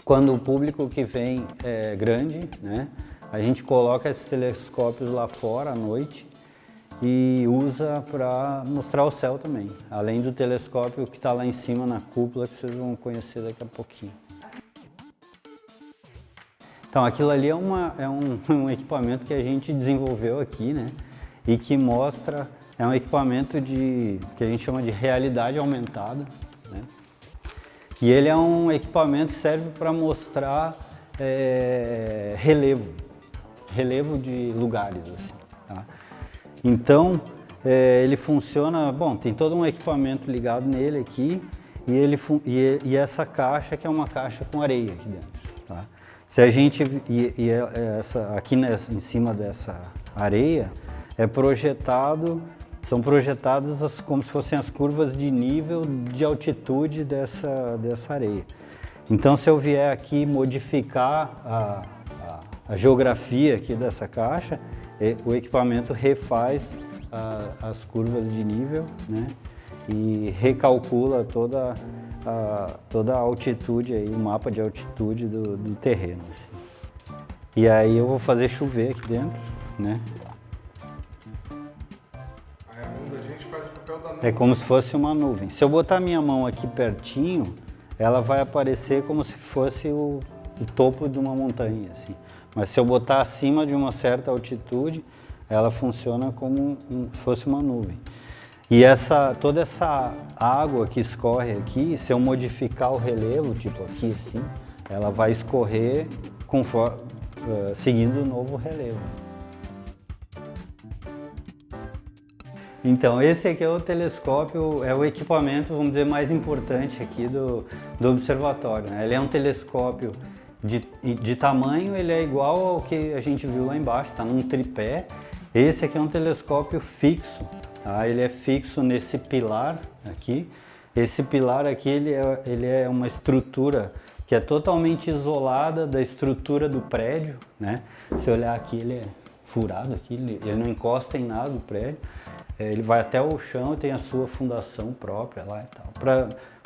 Quando o público que vem é grande, né? A gente coloca esses telescópios lá fora à noite e usa para mostrar o céu também, além do telescópio que está lá em cima na cúpula, que vocês vão conhecer daqui a pouquinho. Então aquilo ali é um equipamento que a gente desenvolveu aqui, né? E que mostra, é um equipamento que a gente chama de realidade aumentada, né? E ele é um equipamento que serve para mostrar relevo de lugares, assim, tá? Então, ele funciona, bom, tem todo um equipamento ligado nele aqui e essa caixa que é uma caixa com areia aqui dentro, tá? Se a gente, aqui em cima dessa areia, são projetadas como se fossem as curvas de nível de altitude dessa areia. Então, se eu vier aqui modificar a geografia aqui dessa caixa, o equipamento refaz as curvas de nível, né? E recalcula toda a altitude, aí, o mapa de altitude do terreno. Assim. E aí eu vou fazer chover aqui dentro, né? Aí a mão da gente faz o papel da nuvem. É como se fosse uma nuvem. Se eu botar minha mão aqui pertinho, ela vai aparecer como se fosse o topo de uma montanha, assim. Mas se eu botar acima de uma certa altitude, ela funciona como se fosse uma nuvem. E toda essa água que escorre aqui, se eu modificar o relevo, tipo aqui assim, ela vai escorrer seguindo o novo relevo. Então, esse aqui é o telescópio, é o equipamento, vamos dizer, mais importante aqui do observatório, né? Ele é um telescópio de tamanho, ele é igual ao que a gente viu lá embaixo, está num tripé. Esse aqui é um telescópio fixo, tá? Ele é fixo nesse pilar aqui. Esse pilar aqui, ele é uma estrutura que é totalmente isolada da estrutura do prédio, né? Se olhar aqui, ele é furado aqui, ele não encosta em nada do prédio. ele vai até o chão e tem a sua fundação própria lá e tal,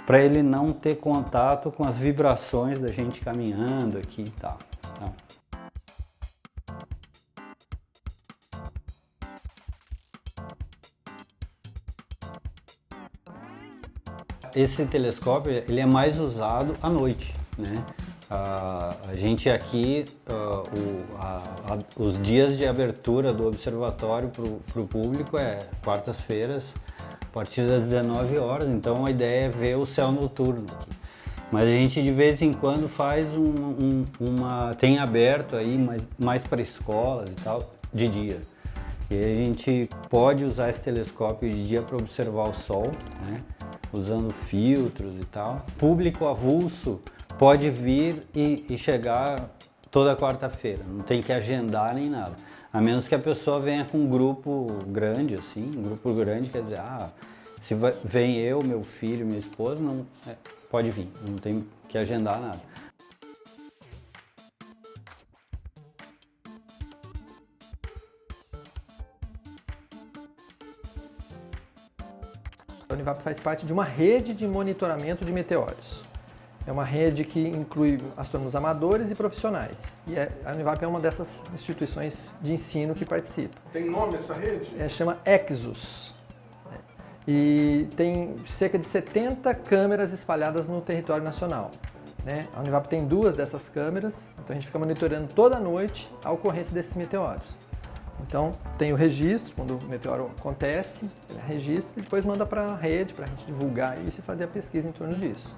para ele não ter contato com as vibrações da gente caminhando aqui e tal. Tá? Esse telescópio ele é mais usado à noite, né? A gente aqui, os dias de abertura do observatório para o público é quartas-feiras, a partir das 19 horas, então a ideia é ver o céu noturno aqui. Mas a gente de vez em quando faz tem aberto aí mais para escolas e tal, de dia. E aí a gente pode usar esse telescópio de dia para observar o Sol, né? Usando filtros e tal. Público avulso pode vir e chegar toda quarta-feira, não tem que agendar nem nada. A menos que a pessoa venha com um grupo grande, assim, um grupo grande quer dizer, se vem eu, meu filho, minha esposa, pode vir, não tem que agendar nada. A Univap faz parte de uma rede de monitoramento de meteoros. É uma rede que inclui astrônomos amadores e profissionais. E a Univap é uma dessas instituições de ensino que participa. Tem nome essa rede? Chama Exus. E tem cerca de 70 câmeras espalhadas no território nacional. Né? A Univap tem 2 dessas câmeras, então a gente fica monitorando toda noite a ocorrência desses meteoros. Então, tem o registro, quando o meteoro acontece, registra e depois manda para a rede, para a gente divulgar isso e fazer a pesquisa em torno disso.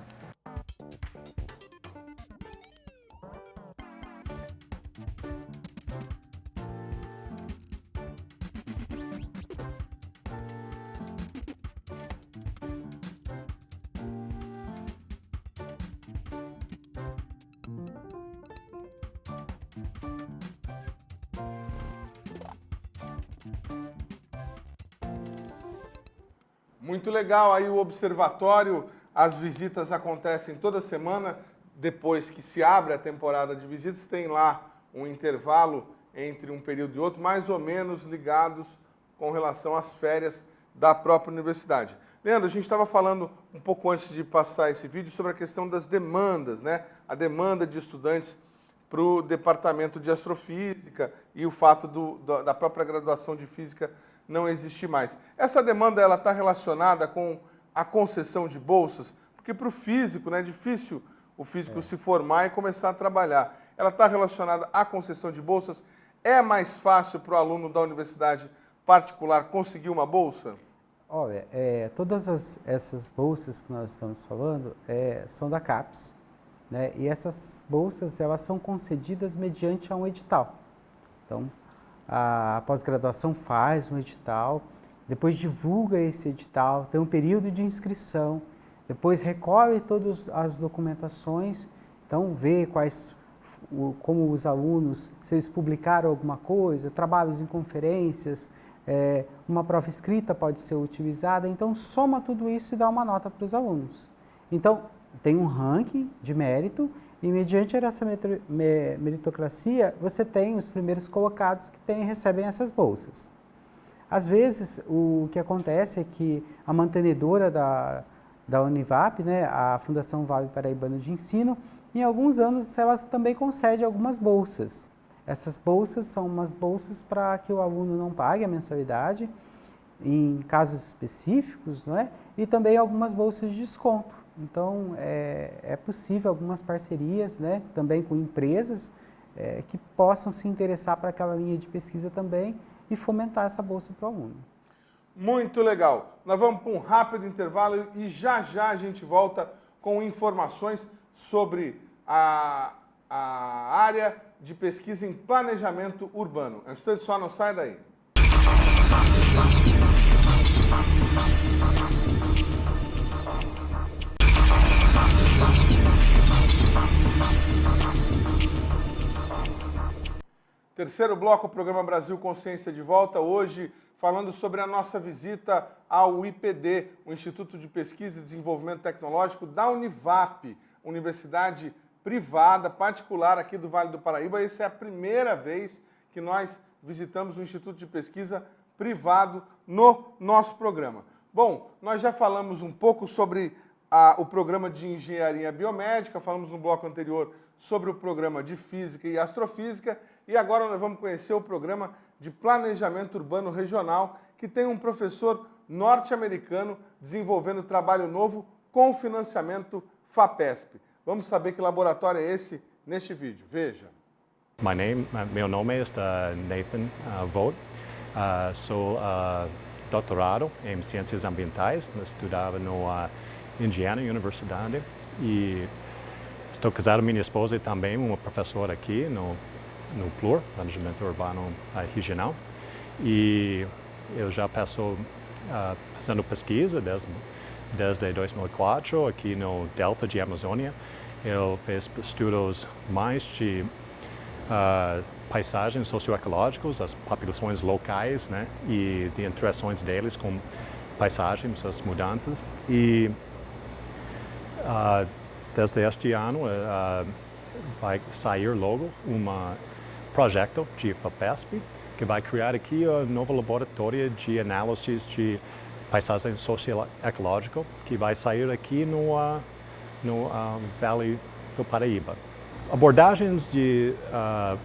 Muito legal aí o observatório, as visitas acontecem toda semana, depois que se abre a temporada de visitas, tem lá um intervalo entre um período e outro, mais ou menos ligados com relação às férias da própria universidade. Leandro, a gente estava falando um pouco antes de passar esse vídeo sobre a questão das demandas, né? A demanda de estudantes para o departamento de astrofísica e o fato da própria graduação de física não existe mais. Essa demanda ela está relacionada com a concessão de bolsas, porque para o físico é difícil o físico se formar e começar a trabalhar. Ela está relacionada à concessão de bolsas. É mais fácil para o aluno da universidade particular conseguir uma bolsa? Olha, todas essas bolsas que nós estamos falando são da CAPES, né? E essas bolsas elas são concedidas mediante um edital. Então, a pós-graduação faz um edital, depois divulga esse edital, tem um período de inscrição, depois recolhe todas as documentações, então vê como os alunos, se eles publicaram alguma coisa, trabalhos em conferências, uma prova escrita pode ser utilizada, então soma tudo isso e dá uma nota para os alunos. Então, tem um ranking de mérito e, mediante essa meritocracia, você tem os primeiros colocados que recebem essas bolsas. Às vezes, o que acontece é que a mantenedora da Univap, né, a Fundação Vale Paraibano de Ensino, em alguns anos ela também concede algumas bolsas. Essas bolsas são umas bolsas para que o aluno não pague a mensalidade, em casos específicos, não é? E também algumas bolsas de desconto. Então, é possível algumas parcerias, né, também com empresas que possam se interessar para aquela linha de pesquisa também e fomentar essa bolsa para o aluno. Muito legal. Nós vamos para um rápido intervalo e já já a gente volta com informações sobre a área de pesquisa em planejamento urbano. É um instante só, não sai daí. Terceiro bloco, programa Brasil Consciência de volta, hoje falando sobre a nossa visita ao IPD, o Instituto de Pesquisa e Desenvolvimento Tecnológico da Univap, universidade privada, particular aqui do Vale do Paraíba. Essa é a primeira vez que nós visitamos o Instituto de Pesquisa privado no nosso programa. Bom, nós já falamos um pouco sobre o programa de engenharia biomédica, falamos no bloco anterior sobre o programa de física e astrofísica, e agora nós vamos conhecer o programa de planejamento urbano regional, que tem um professor norte-americano desenvolvendo trabalho novo com financiamento FAPESP. Vamos saber que laboratório é esse neste vídeo. Veja. Meu nome é Nathan Vogt. Sou doutorado em Ciências Ambientais. Estudava na Indiana Universidade e estou casado com minha esposa e também uma professora aqui no PLUR, Planejamento Urbano Regional. E eu já passo fazendo pesquisa desde 2004 aqui no Delta de Amazônia. Eu fiz estudos mais de paisagens socioecológicas, as populações locais, né, e de interações deles com paisagens, as mudanças. E desde este ano vai sair logo um projeto de FAPESP que vai criar aqui um novo laboratório de análise de paisagem socioecológica que vai sair aqui no Vale do Paraíba. Abordagens de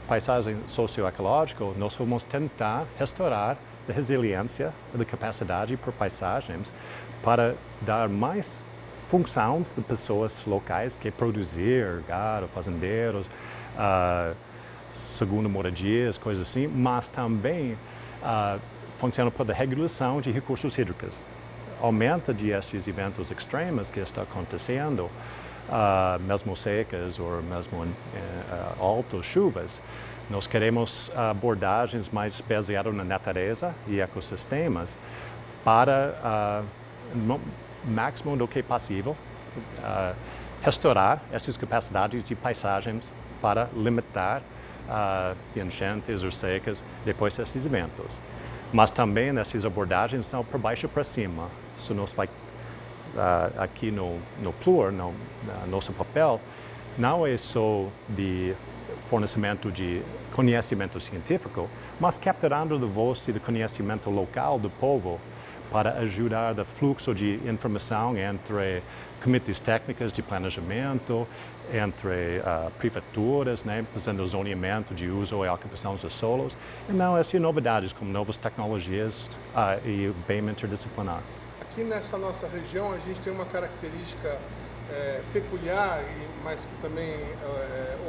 paisagem socioecológica, nós vamos tentar restaurar a resiliência e a capacidade por paisagens para dar mais funções de pessoas locais que produzir, gado, fazendeiros, segunda moradias, coisas assim, mas também funciona para a regulação de recursos hídricos. Aumenta de estes eventos extremos que está acontecendo, mesmo secas ou mesmo altas chuvas, nós queremos abordagens mais baseadas na natureza e ecossistemas para, no máximo do que possível, restaurar essas capacidades de paisagens para limitar enchentes ou secas depois desses eventos. Mas também essas abordagens são por baixo para cima. Se nós vai aqui no PLUR, no nosso papel, não é só de fornecimento de conhecimento científico, mas capturando a voz do conhecimento local do povo para ajudar no fluxo de informação entre comitês técnicos de planejamento, entre prefeituras, né, fazendo zoneamento de uso e ocupação dos solos. E não, essas novidades como novas tecnologias e bem interdisciplinar. Aqui nessa nossa região a gente tem uma característica peculiar, mas que também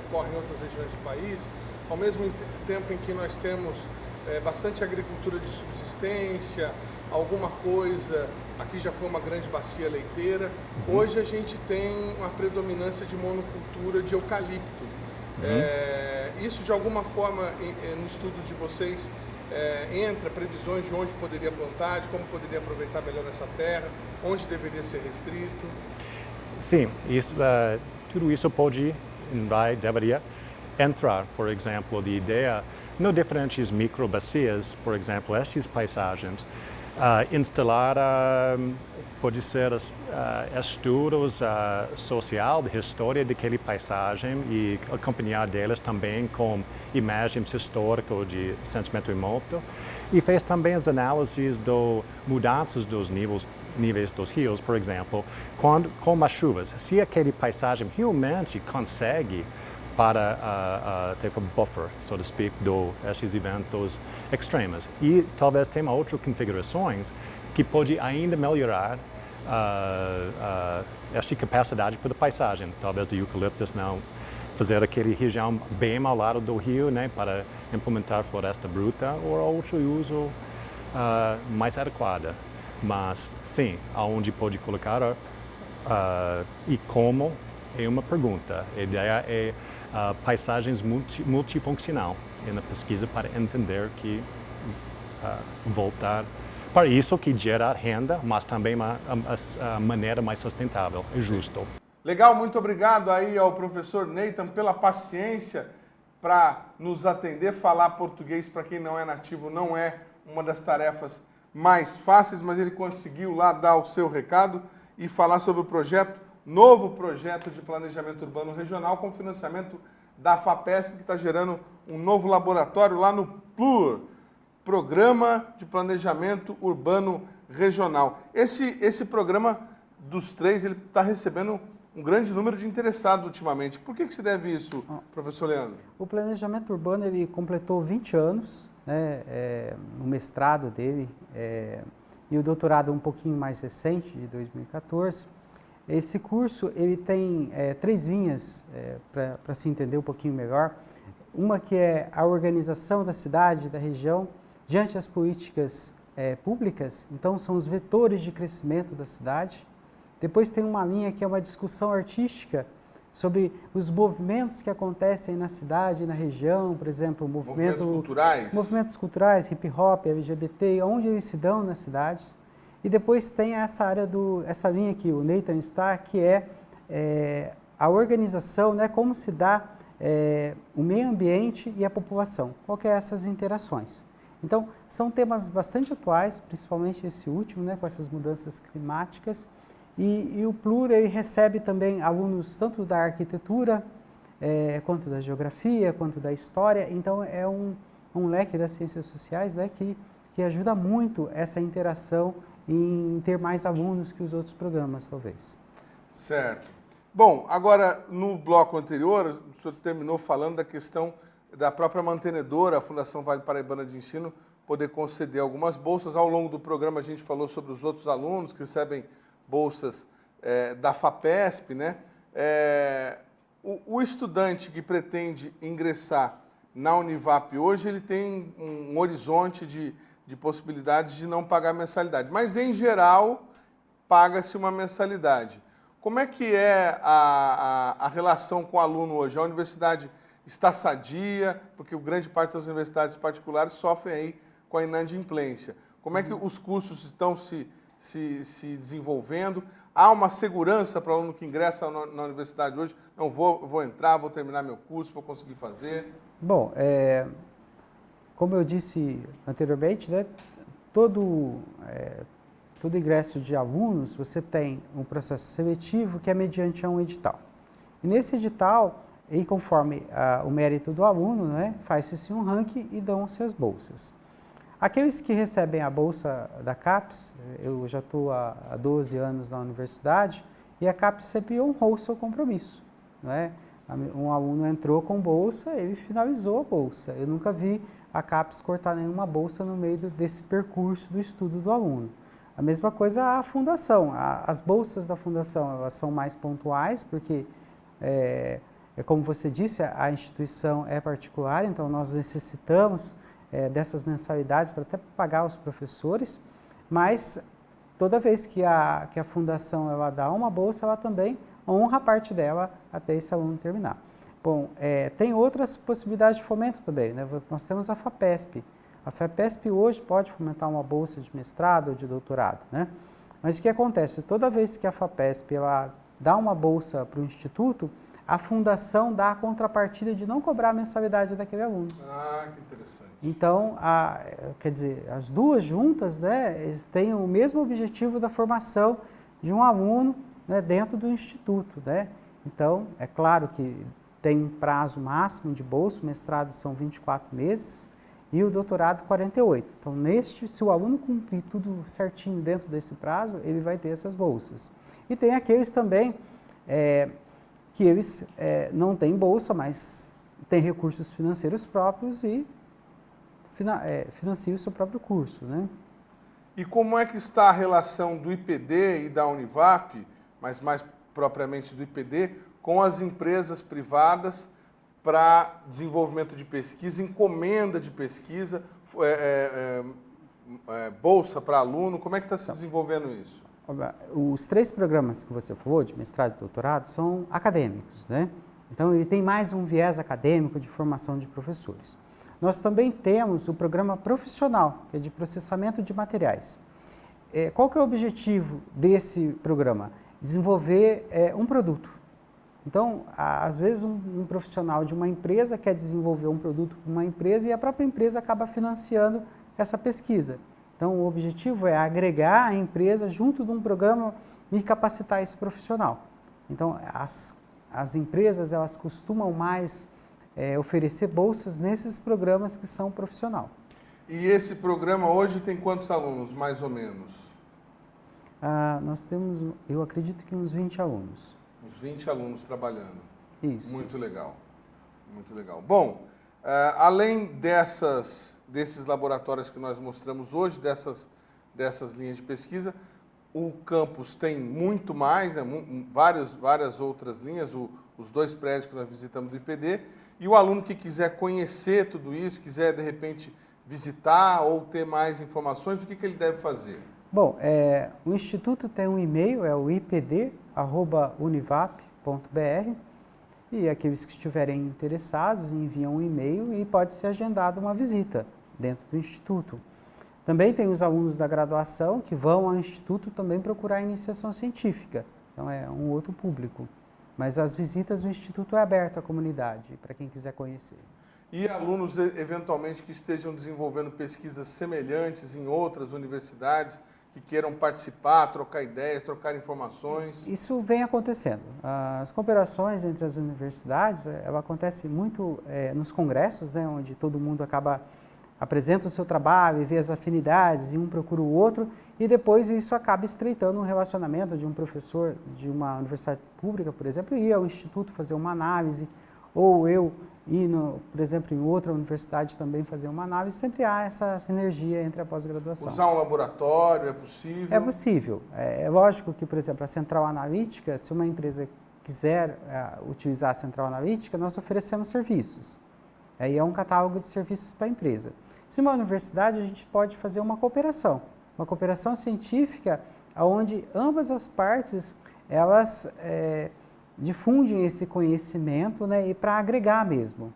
ocorre em outras regiões do país, ao mesmo tempo em que nós temos bastante agricultura de subsistência, alguma coisa, aqui já foi uma grande bacia leiteira, hoje a gente tem uma predominância de monocultura de eucalipto. Isso de alguma forma no estudo de vocês entra previsões de onde poderia plantar, de como poderia aproveitar melhor essa terra, onde deveria ser restrito? Sim, tudo isso deveria entrar, por exemplo, de ideia, no diferentes microbacias, por exemplo, estas paisagens, instalar, pode ser estudos social da história daquela paisagem e acompanhar deles também com imagens históricas de sentimento remoto. E fez também as análises das mudanças dos níveis dos rios, por exemplo, com as chuvas. Se aquela paisagem realmente consegue para ter um buffer, so to speak, desses eventos extremos. E talvez tenha outras configurações que pode ainda melhorar esta capacidade para a paisagem. Talvez de eucaliptos não fazer aquela região bem ao lado do rio, né, para implementar floresta bruta ou outro uso mais adequado. Mas sim, aonde pode colocar e como é uma pergunta. A ideia é paisagens multifuncional na pesquisa para entender que voltar para isso que gera renda, mas também a maneira mais sustentável e justa. Legal, muito obrigado aí ao professor Nathan pela paciência para nos atender. Falar português para quem não é nativo não é uma das tarefas mais fáceis, mas ele conseguiu lá dar o seu recado e falar sobre o novo projeto de planejamento urbano regional com financiamento da FAPESP, que está gerando um novo laboratório lá no PLUR. Programa de Planejamento Urbano Regional. Esse programa dos 3, ele está recebendo um grande número de interessados ultimamente. Por que se deve isso, professor Leandro? O planejamento urbano ele completou 20 anos, né, no mestrado dele, e o doutorado um pouquinho mais recente, de 2014. Esse curso ele tem 3 linhas para se entender um pouquinho melhor. Uma que é a organização da cidade, da região, diante das políticas públicas, então são os vetores de crescimento da cidade. Depois tem uma linha que é uma discussão artística sobre os movimentos que acontecem na cidade, na região, por exemplo, movimentos culturais, hip hop, LGBT, onde eles se dão nas cidades. E depois tem essa área essa linha que o Nathan está, que é a organização, né, como se dá o meio ambiente e a população, qual que é essas interações. Então, são temas bastante atuais, principalmente esse último, né, com essas mudanças climáticas. E o PLUR ele recebe também alunos tanto da arquitetura, quanto da geografia, quanto da história. Então, é um leque das ciências sociais, né, que ajuda muito essa interação em ter mais alunos que os outros programas, talvez. Certo. Bom, agora, no bloco anterior, o senhor terminou falando da questão da própria mantenedora, a Fundação Vale Paraibana de Ensino, poder conceder algumas bolsas. Ao longo do programa, a gente falou sobre os outros alunos que recebem bolsas da FAPESP, né? O estudante que pretende ingressar na Univap hoje, ele tem um horizonte de possibilidades de não pagar mensalidade, mas em geral paga-se uma mensalidade. Como é que é a relação com o aluno hoje? A universidade está sadia, porque grande parte das universidades particulares sofrem aí com a inadimplência. Como é que os cursos estão se desenvolvendo? Há uma segurança para o aluno que ingressa na universidade hoje? Não, vou entrar, vou terminar meu curso, vou conseguir fazer? Bom, como eu disse anteriormente, né, todo ingresso de alunos, você tem um processo seletivo que é mediante um edital. E nesse edital, e conforme o mérito do aluno, né, faz-se um ranking e dão-se as bolsas. Aqueles que recebem a bolsa da CAPES, eu já estou há 12 anos na universidade, e a CAPES sempre honrou o seu compromisso, né? Um aluno entrou com bolsa, ele finalizou a bolsa. Eu nunca vi a CAPES cortar nenhuma bolsa no meio desse percurso do estudo do aluno. A mesma coisa a fundação. As bolsas da fundação, elas são mais pontuais, porque, como você disse, a instituição é particular, então nós necessitamos dessas mensalidades para até pagar os professores, mas toda vez que a fundação ela dá uma bolsa, ela também honra a parte dela até esse aluno terminar. Bom, tem outras possibilidades de fomento também, né? Nós temos a FAPESP. A FAPESP hoje pode fomentar uma bolsa de mestrado ou de doutorado, né? Mas o que acontece? Toda vez que a FAPESP ela dá uma bolsa para o instituto, a fundação dá a contrapartida de não cobrar a mensalidade daquele aluno. Ah, que interessante. Então, quer dizer, as duas juntas, né, têm o mesmo objetivo da formação de um aluno, né, dentro do instituto, né? Então, é claro que tem um prazo máximo de bolsa, o mestrado são 24 meses e o doutorado 48. Então, se o aluno cumprir tudo certinho dentro desse prazo, ele vai ter essas bolsas. E tem aqueles também que eles não têm bolsa, mas têm recursos financeiros próprios e financiam o seu próprio curso, né? E como é que está a relação do IPD e da Univap, mas mais propriamente do IPD, com as empresas privadas para desenvolvimento de pesquisa, encomenda de pesquisa, bolsa para aluno? Como é que está se desenvolvendo isso? Os 3 programas que você falou, de mestrado e doutorado, são acadêmicos, né? Então, ele tem mais um viés acadêmico de formação de professores. Nós também temos o programa profissional, que é de processamento de materiais. Qual que é o objetivo desse programa? Desenvolver um produto. Então, às vezes, um profissional de uma empresa quer desenvolver um produto para uma empresa e a própria empresa acaba financiando essa pesquisa. Então, o objetivo é agregar a empresa junto de um programa e capacitar esse profissional. Então, as empresas, elas costumam mais oferecer bolsas nesses programas que são profissional. E esse programa hoje tem quantos alunos, mais ou menos? Nós temos, eu acredito que uns 20 alunos. Uns 20 alunos trabalhando. Isso. Muito legal, muito legal. Bom, além desses laboratórios que nós mostramos hoje, dessas linhas de pesquisa, o campus tem muito mais, né, várias outras linhas, os 2 prédios que nós visitamos do IPD, e o aluno que quiser conhecer tudo isso, quiser de repente visitar ou ter mais informações, o que ele deve fazer? Bom, o Instituto tem um e-mail, é o ipd@univap.br, e aqueles que estiverem interessados enviam um e-mail e pode ser agendada uma visita dentro do Instituto. Também tem os alunos da graduação que vão ao Instituto também procurar iniciação científica, então é um outro público. Mas as visitas do Instituto é aberto à comunidade, para quem quiser conhecer. E alunos, eventualmente, que estejam desenvolvendo pesquisas semelhantes em outras universidades, que queiram participar, trocar ideias, trocar informações? Isso vem acontecendo. As cooperações entre as universidades, ela acontece muito nos congressos, né, onde todo mundo apresenta o seu trabalho e vê as afinidades, e um procura o outro, e depois isso acaba estreitando um relacionamento de um professor de uma universidade pública, por exemplo, ir ao instituto fazer uma análise, ou eu ir, por exemplo, em outra universidade também fazer uma análise. Sempre há essa sinergia entre a pós-graduação. Usar um laboratório é possível? É possível. É lógico que, por exemplo, a central analítica, se uma empresa quiser utilizar a central analítica, nós oferecemos serviços. Aí é um catálogo de serviços para a empresa. Se uma universidade, a gente pode fazer uma cooperação científica, onde ambas as partes, elas difundem esse conhecimento, né, e para agregar mesmo,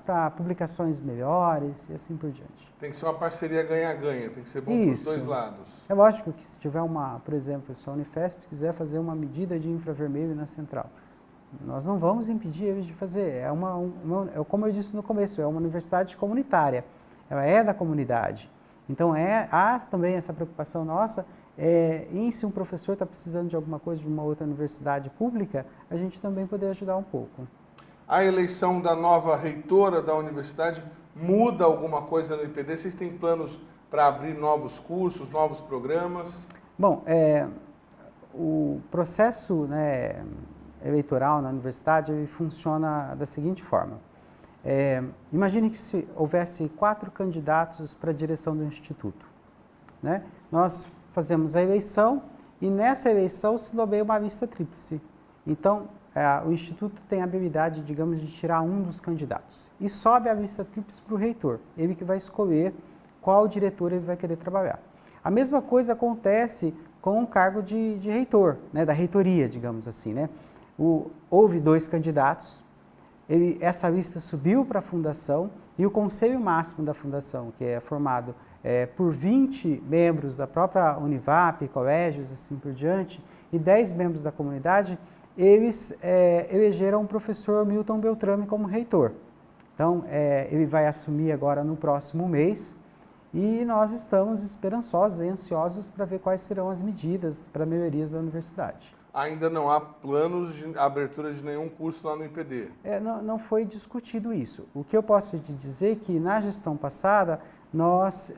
para publicações melhores e assim por diante. Tem que ser uma parceria ganha-ganha, tem que ser bom para os 2 lados. É lógico que se tiver por exemplo, se a Unifesp quiser fazer uma medida de infravermelho na central, nós não vamos impedir eles de fazer. Como eu disse no começo, é uma universidade comunitária, ela é da comunidade. Então, há também essa preocupação nossa em se um professor está precisando de alguma coisa de uma outra universidade pública, a gente também poder ajudar um pouco. A eleição da nova reitora da universidade muda alguma coisa no IPD? Vocês têm planos para abrir novos cursos, novos programas? Bom, o processo, né, eleitoral na universidade ele funciona da seguinte forma. Imagine que se houvesse 4 candidatos para a direção do Instituto, né? Nós fazemos a eleição e nessa eleição se nomeia uma lista tríplice. Então, o Instituto tem a habilidade, digamos, de tirar um dos candidatos e sobe a lista tríplice para o reitor, ele que vai escolher qual diretor ele vai querer trabalhar. A mesma coisa acontece com o cargo de reitor, né, da reitoria, digamos assim, né? Houve 2 candidatos, essa lista subiu para a fundação e o conselho máximo da fundação, que é formado por 20 membros da própria Univap, colégios, assim por diante, e 10 membros da comunidade, eles elegeram o professor Milton Beltrame como reitor. Então, ele vai assumir agora no próximo mês e nós estamos esperançosos e ansiosos para ver quais serão as medidas para melhorias da universidade. Ainda não há planos de abertura de nenhum curso lá no IPD? Não foi discutido isso. O que eu posso te dizer é que na gestão passada nós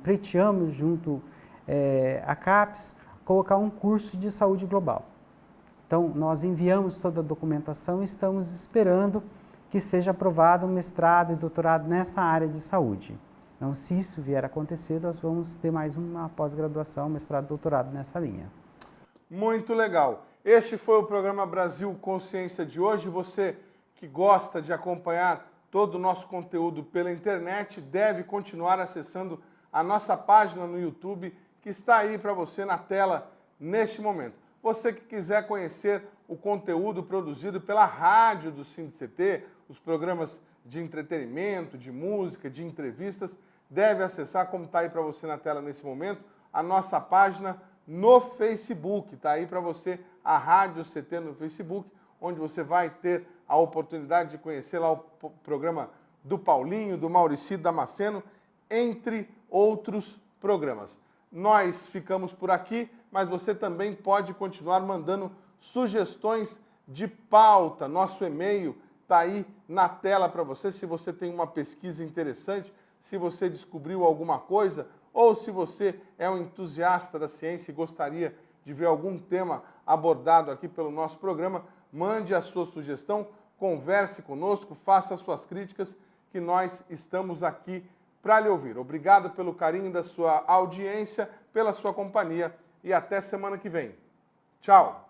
pleiteamos junto à CAPES colocar um curso de saúde global. Então, nós enviamos toda a documentação e estamos esperando que seja aprovado um mestrado e doutorado nessa área de saúde. Então, se isso vier a acontecer, nós vamos ter mais uma pós-graduação, mestrado e doutorado nessa linha. Muito legal. Este foi o programa Brasil Consciência de hoje. Você que gosta de acompanhar todo o nosso conteúdo pela internet deve continuar acessando a nossa página no YouTube, que está aí para você na tela neste momento. Você que quiser conhecer o conteúdo produzido pela rádio do SINDCT, os programas de entretenimento, de música, de entrevistas, deve acessar, como está aí para você na tela nesse momento, a nossa página no Facebook. Está aí para você a Rádio CT no Facebook, onde você vai ter a oportunidade de conhecer lá o programa do Paulinho, do Mauricio Damasceno, entre outros programas. Nós ficamos por aqui, mas você também pode continuar mandando sugestões de pauta. Nosso e-mail está aí na tela para você. Se você tem uma pesquisa interessante, se você descobriu alguma coisa, ou se você é um entusiasta da ciência e gostaria de ver algum tema abordado aqui pelo nosso programa, mande a sua sugestão, converse conosco, faça as suas críticas, que nós estamos aqui para lhe ouvir. Obrigado pelo carinho da sua audiência, pela sua companhia e até semana que vem. Tchau!